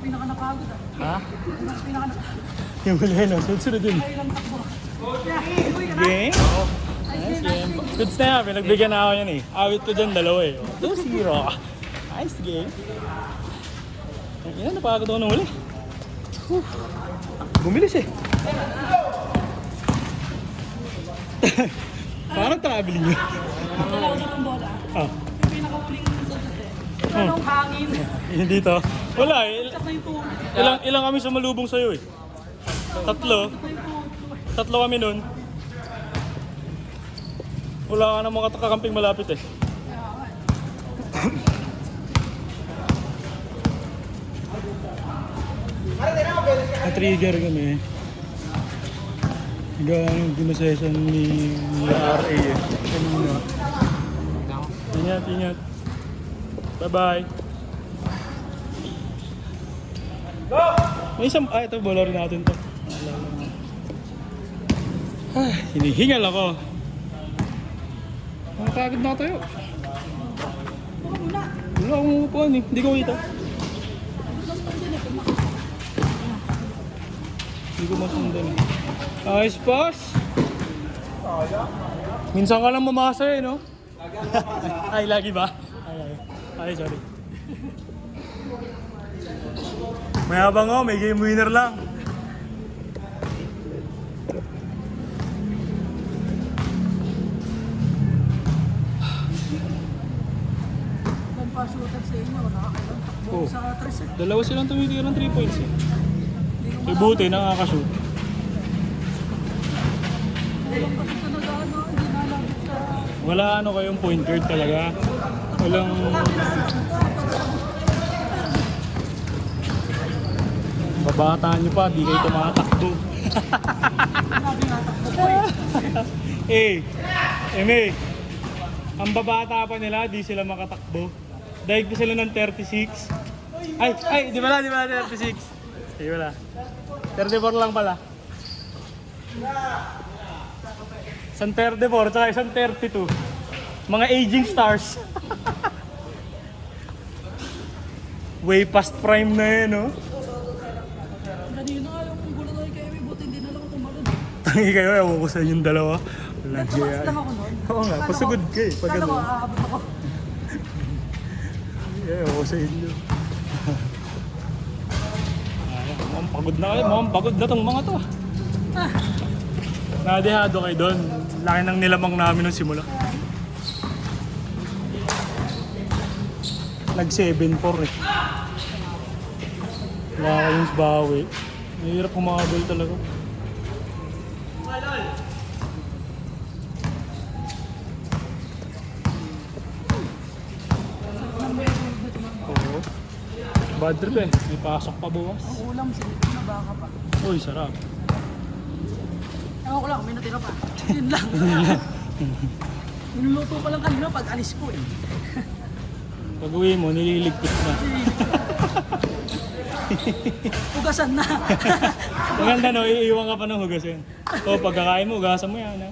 pinaka-napagod ah. Ha? Mas pinaka-napagod. Yung huli no, sunod din. Ay, lang takbo. Game? Oo. Nice game. Goods na yan, pinagbigyan na ako yan eh. Awit ko dyan, dalawa eh. 2-0. Nice game. Yan, napagod ako nung huli. Bumilis eh. Parang traveling yun. Dalawa na ng bola. Ah. Yung pinaka-uling sunod eh. Anong hangin? Hindi to. Wala eh. Kat na yung tuhod. Ilang kami sumalubong sa'yo eh. Tatlo. Tatlo kami nun. Wala ka na mga kakamping malapit eh. Na-trigger kami. Hanggang yung ginasession ni RA eh. Kanina. Ingat. Bye-bye. May isang... ito, bola rin natin to. Hinihingal ako. Nakakagod na tayo. Wala akong upuan eh. Hindi ko kita. Hindi ko masundan eh. Ayos pass. Minsan ka lang mamasa eh, no? Ay, lagi ba? Ay, sorry. Mayabang ako, may game winner lang. Shooter sa inyo, nakakailang takbo Oh. sa 3 Dalawa silang tumitira ng 3 points eh. Ibuti, nakakashoot. Walang kasi sa nag-ano, hindi nalapit sa... Wala ano kayong point guard talaga. Walang... Babataan nyo pa, di kayo tumatakbo. Sabi nga takbo ko eh. Eme, ang babata pa nila, di sila makatakbo. Dahil ko sila ng 36. Di ba 36? Di ba 34 lang pala. Isang 34, tsaka isang 32. Mga aging stars. Way past prime na yun, no? Kanina nga yung gulo na kay Amy, buti hindi na lang tumalon. Tangi kayo, ewan ko sa inyong dalawa. Walang Nagtumakas GI. lang ako nun. Oo nga, pasugod ka eh. Pag Kala ko ano. aabot ako. Ewan ko sa inyo. Mukhang pagod na kayo. Mukhang pagod na tong mga to. Nadehado kayo doon. Laki ng nilamang namin nung simula. Nag 7-4 eh. Wala kayong bawi. Mahirap kumabal talaga. Oo. Bad trip eh. May pasok pa bukas. Ang ulam, silip na baka pa. Uy, sarap. Ewan ko lang, may natira pa. Yun lang. Niluluto ko lang kanina pag alis ko eh. Pag uwi mo, nililigpit na. Ugasan na. Maganda no, iiwan ka pa ng hugasin. O, pagkakain mo, hugasan mo yan. Ha?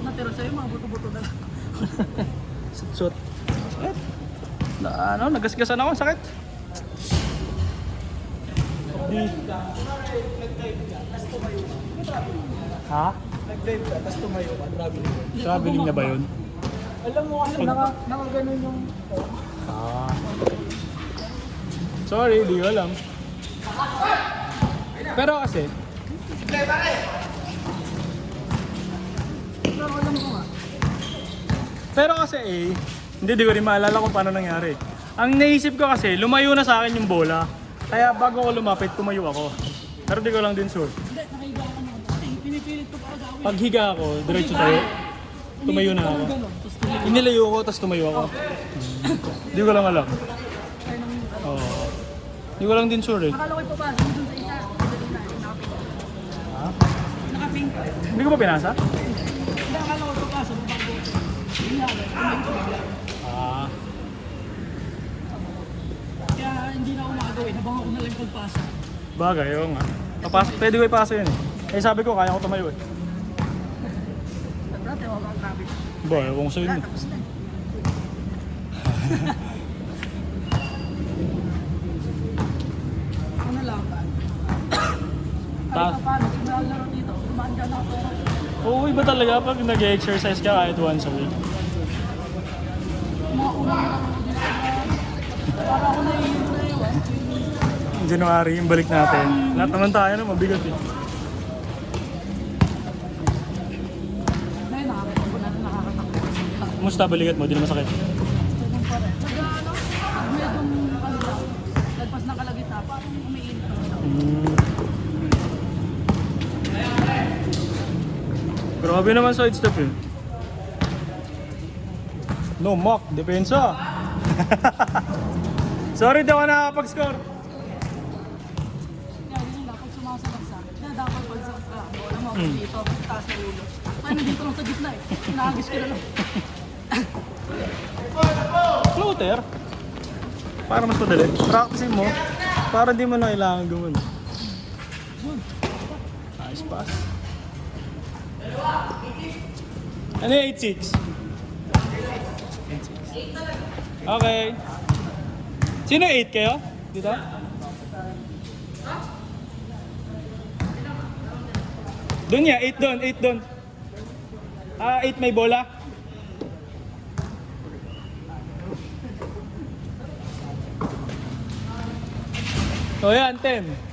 Natira sa'yo, mga buto-buto na lang. Sut-sut. Sakit. Nagasgasan ako, sakit. Ha? Nag-dive ka, tapos tumayo ka, traveling. Traveling na ba yun? Alam mo, nakaganon yung... Sorry, di ko alam. Pero kasi... Pero alam ko nga. Pero kasi hindi ko rin maalala kung paano nangyari. Ang naisip ko kasi, lumayo na sa akin yung bola. Kaya bago ko lumapit, tumayo ako. Pero di ko lang din sure. Hindi, nakahiga ako naman. Kasi pinipilit ko para gawin. Pag higa ako, diretso tayo. Tumayo na ako. Tapos tuloy. Inilayo ko, tapos tumayo ako. Di ko lang alam. Ay, nang yung ano. Oo. Di ko lang din sure eh. Akala ko ipapasok dun sa isa. Ha? Nakapink. Hindi ko ba pinasa? Hindi, akala ko ipapasok. Hindi ako. Tumayo ko bigla. Ah. Kaya hindi na ako makagawin. Habang ako na lang pagpasa. Bagay, oo nga. Papasok, pwede ko ipasa yun eh. Eh sabi ko, kaya ko tumayo eh. Dati ako ang traffic. Ba, ewan ko sa inyo. Tapos na. Oo, iba talaga pag nag-exercise ka kahit once a week. Mga unang laro ko dito na para ako naiinom na yun. January, yung balik natin. Lahat naman tayo na mabigat eh. Ngayon nakakita ko na nakakatakot. Kumusta balikat mo? Di na masakit? Ganun pa rin. Pag medong ano lang, lagpas ng kalagitnaan, parang umiinit na siya. Grabe naman side step eh. No, mock. Depensa. Sorry, di ako nakakapag-score. Kaya yun lang, pag sumasalaksak, kaya dapat pag sa bola mo, dito, taas ng ulo. Kaya nandito lang sa gitna eh. Nakagis ko na lang. Floater. Para mas madali. Practicein mo. Para di mo na kailangan gawin. Nice pass. Ano yung 8-6? 8-6. Okay. Sino 8 kayo? Dito? Doon niya, 8 doon, 8 doon. 8 may bola. O yan, 10.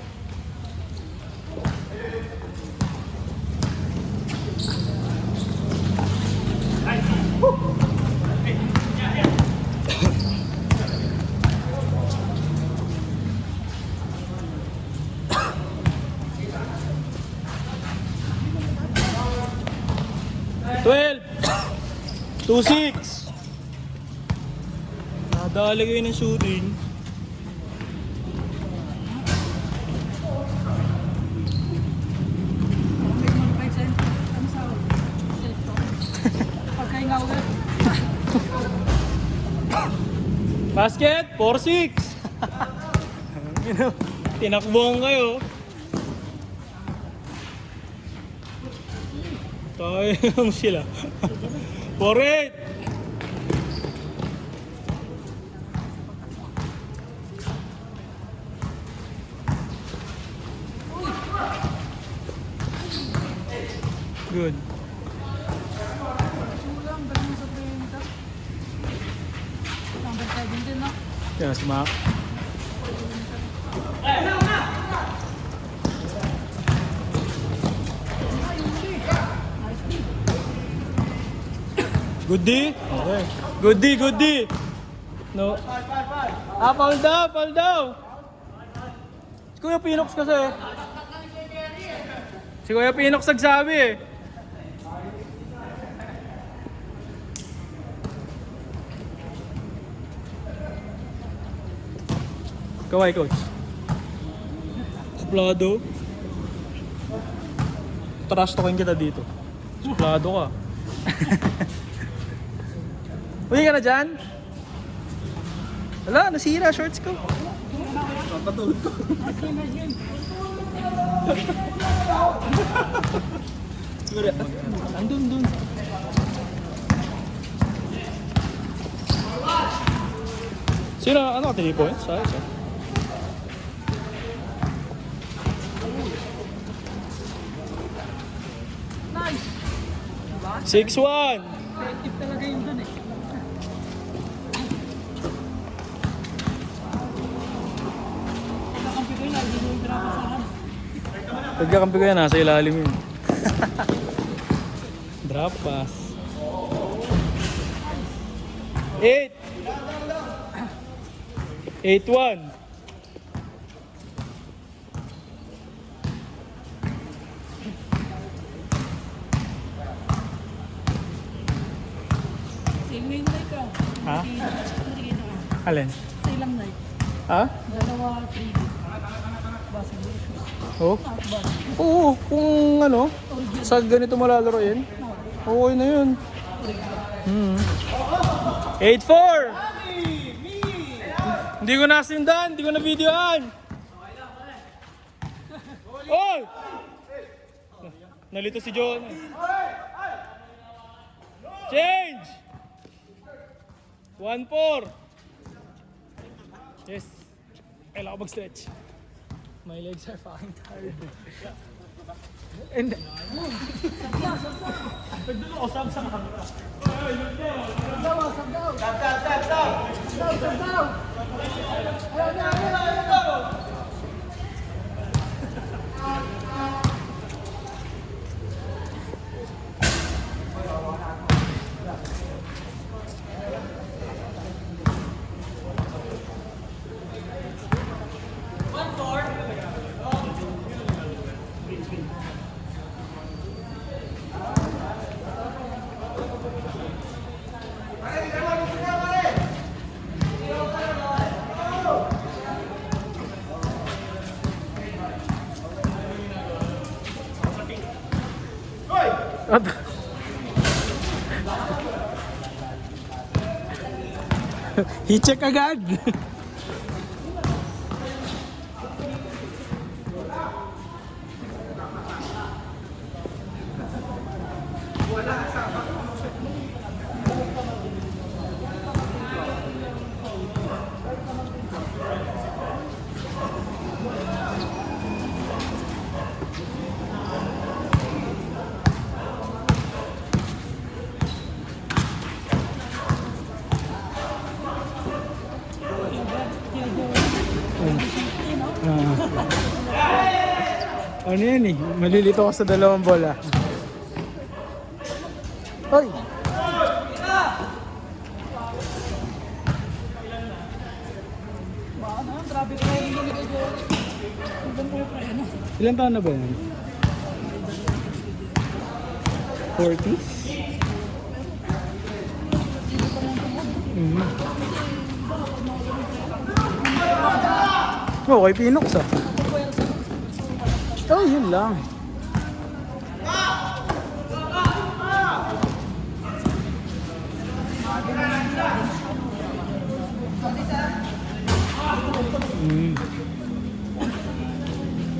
Twelve. 2-6. Nadali kayo ng shooting. May modified sa ano sa pagkainga ulit. Basket, 4-6. Tinakbuhan kayo. Tayo sila. 4-8. Good. Sulang, ganun sa 30. Number 7 din na. Yeah, smack. Good D? Okay. Good D, good D. No. Foul daw, foul daw. Si Kuya Pinox kasi. Si Kuya Pinox nagsabi eh. Kaway, coach. Suplado. Trash talking kita dito. Suplado ka. Uwi ka na dyan? Wala, nasira shorts ko. Papatulog ko. Andun, dun. Sino, ano ka, 3 points? Ayos ah. Nice! Diba? 6-1. Effective talaga yun dun eh. Pagkakampi ko yun, hindi mo yung pinapasahan. Pagkakampi ko yan, nasa ilalim yun. Drop pass. 8. 8-1. Same main night ka. Ha? Nakikita ka. Alin? Sa ilang night. Ha? Dalawa, 3 basketball shoes. Oh? Not bad. Oo, kung ano, sa ganito malalaroin, okay na yun. 8-4! Hindi ko nasindan, hindi ko na videoan. Oh! Nalito si John. Change! 1-4. Yes. Kailangan ko mag-stretch. My legs are fucking tired. Hindi. Doon ako, sab sa camera. At i-check agad. Ano yan eh? Malilito ako sa dalawang bola. Hoy! Baka na, grabe ko yung hindi ko doon. Hanggang po yung preno. Ilan taon na ba yan? 40s? Oh, kay Pinox ah. Oh, yun lang.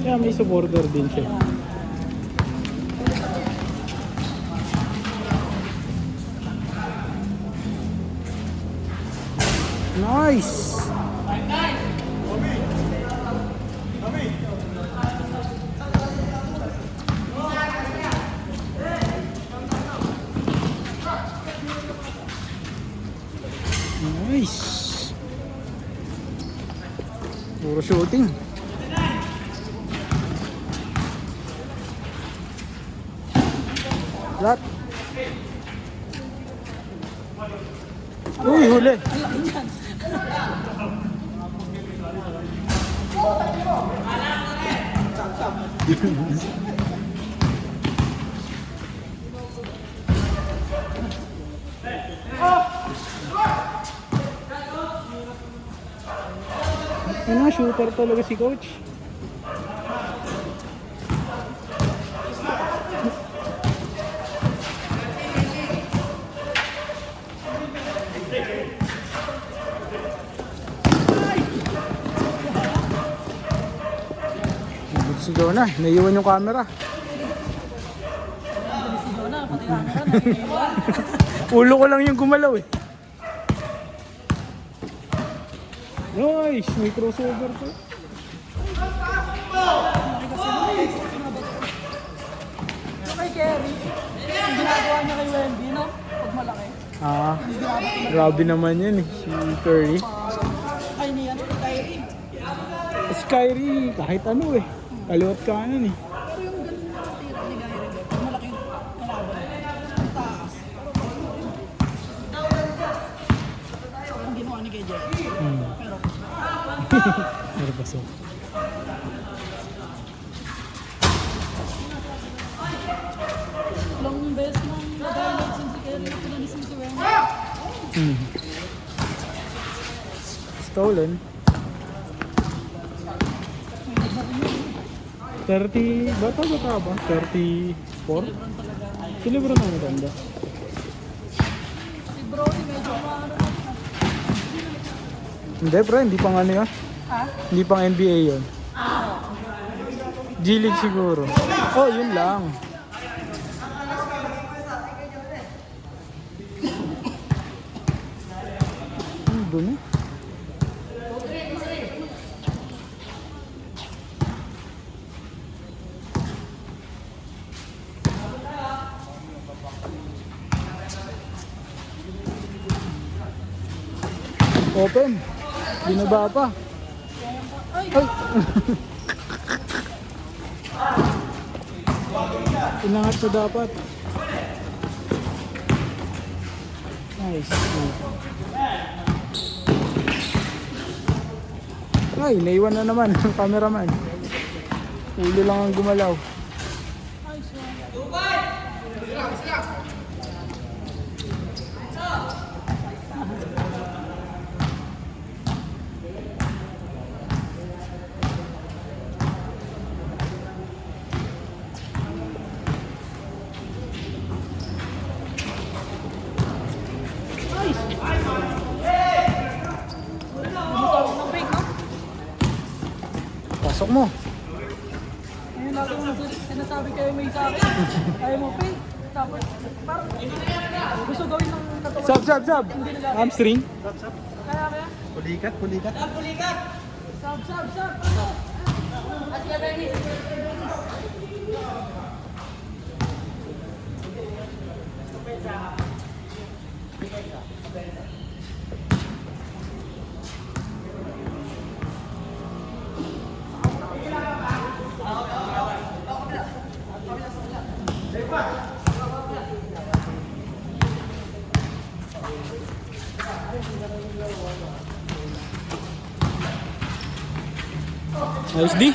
Kaya may supporter din siya. Nice! Nice! Puro shooting. Flat. Uy, huli. Ano, shooter talaga si coach. Si Jonah, naiiwan yung camera. Si Jonah, pati camera, naiiwan. Ulo ko lang yung gumalaw eh. Nice! May crossover to. So kay Kerry, yung ginagawa niya kay Wendy, no? Pag malaki. Ah, grabe naman yan eh, si Curry. Ay, niyan, Kyrie. Si Kyrie, kahit ano eh. Kaliwat kanan eh. Pero yung ganun na tira ni Kyrie, pag malaki yung kalaban, ang taas. Ang ginawa ni KJ. Pero, Pero pasok. long best nang nag-highlights yung si Kerry, pinanisin si Wendy. Stolen. 30, bata ba? 34? Si Lebron ang maganda. Si Brody medyo maano na. Hindi bro, hindi pang ano yun. Ha? Hindi pang NBA yun. G-League siguro. Oh, yun lang. Doon eh. Open. Binaba pa. Ay! Ay! Inangat siya dapat. Nice. Ay, naiwan na naman ang cameraman. Ulo lang ang gumalaw. Ay, so. Bumasawag ng break, no? Pasok mo. Ayun lagi mo sinasabi kayo may sa akin. Ayaw mo pay. Tapos parang gusto gawin ng katawan. Sab, sab, sab. Hamstring. Kaya. Pulikat, pulikat. Sab. At Lebanese. Ayos di.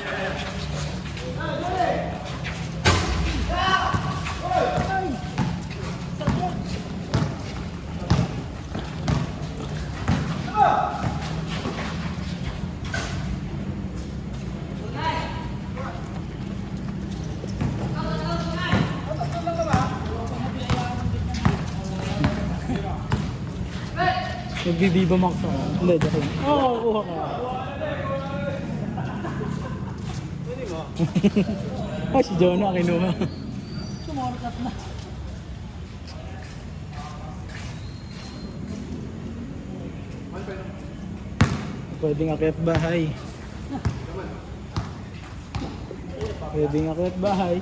Nagbibiba max ako. Hindi, joke lang. Oo, kuha ka. Ay, si Jonah kinuha. Sumorkat na. Pwedeng akyat bahay. Pwedeng akyat bahay.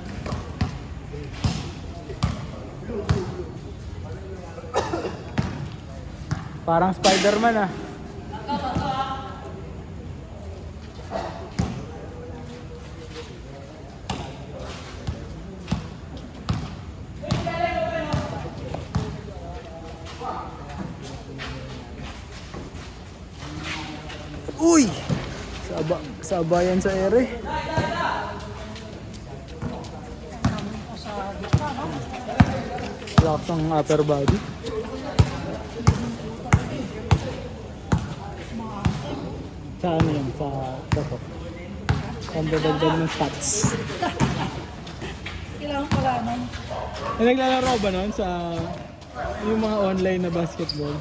Parang Spider-Man ah. Uy! Sabayan sa ere. O sa gitna, no? Relax ang upper body. Sa ano yan? Sa batok. Ang dadagdag ng stats. Kailangan pala nun. Naglalaro ba nun sa yung mga online na basketball?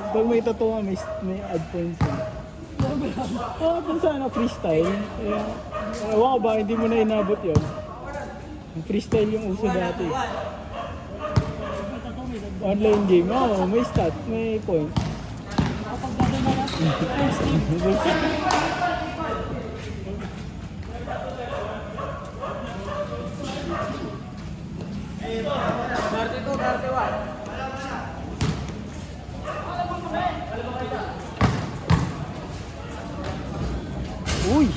Pag may tatuwa, may add points yun. Oo, kung sana freestyle. Kaya, ewan ko ba, hindi mo na inabot yun. Yung freestyle yung uso dati. Online game, oo, may stat, may point. Kapag gano'n mo na, Uy!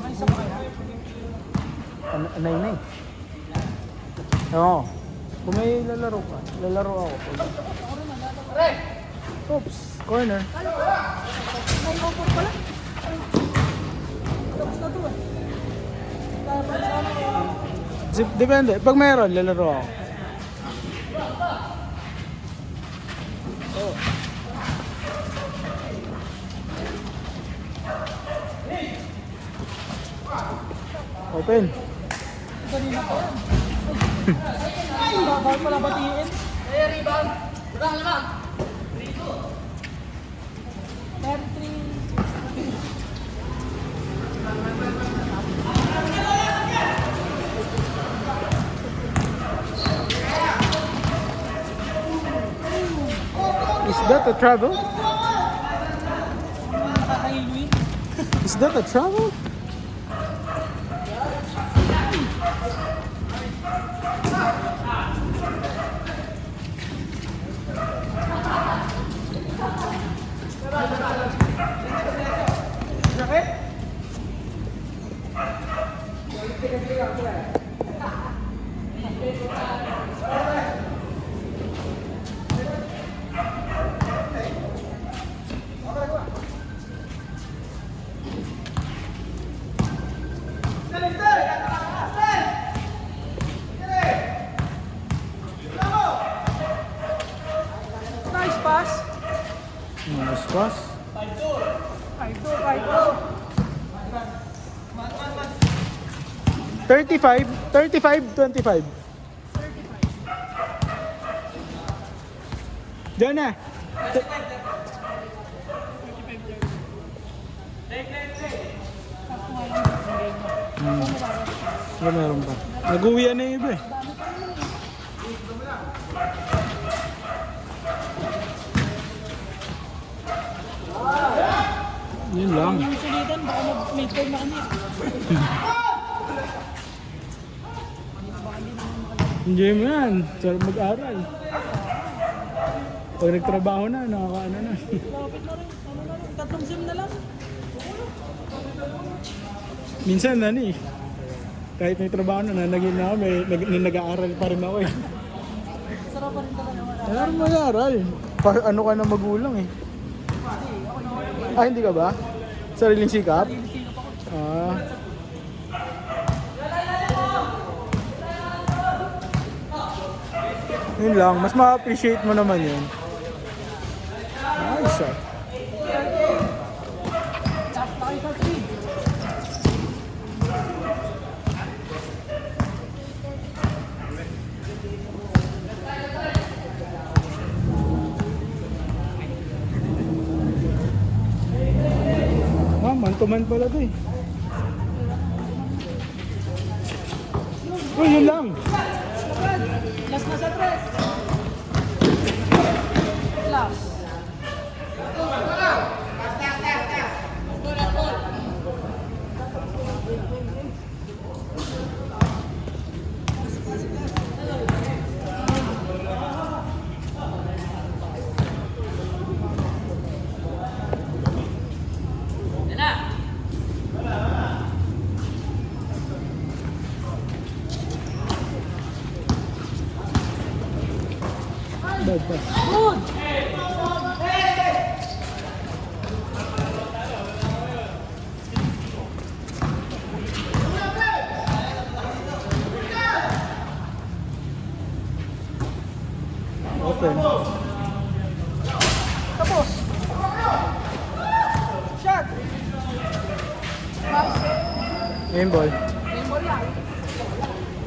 may isa pa kaya? Anay na eh. Oo. Kung may lalaro ka, lalaro ako. Oops, corner. May offer pala. Tapos na to eh. Tapos ano? Depende. Pag mayroon, lalaro ako. Open. Kanina pa yan. Ay, bawal pala batiin. Rebound. Rebound naman. 33. Is that a travel? Nakakahilwi. Is that a travel? pass. Nice pass. 5-2, 5-2. 35, 25. Diyan na. Meron pa. Nag-uwian na yung iba eh. Yun lang. Yung sulitan, baka mag-midterm na kami. Enjoy mo yan. Sarap mag-aral. Pag nagtrabaho na, nakakaano na. Lapit na rin. Ano na rin, 3 sim na lang. Minsan kahit may trabaho na, nanagin na ako, nag-aaral pa rin ako eh. Sarap pa rin talaga wala. Kailangan mag-aaral. Ano ka na magulang eh. Hindi ka ba? Sariling sikap? Ah. Yun lang, mas ma-appreciate mo naman yun. Nice ah. Last na kayo sa 3. Man-to-man pala to eh. Uy, yun lang. Last na sa 3. Last. Bad pass. Good! Open. Tapos. Shot. Pass. Aim ball.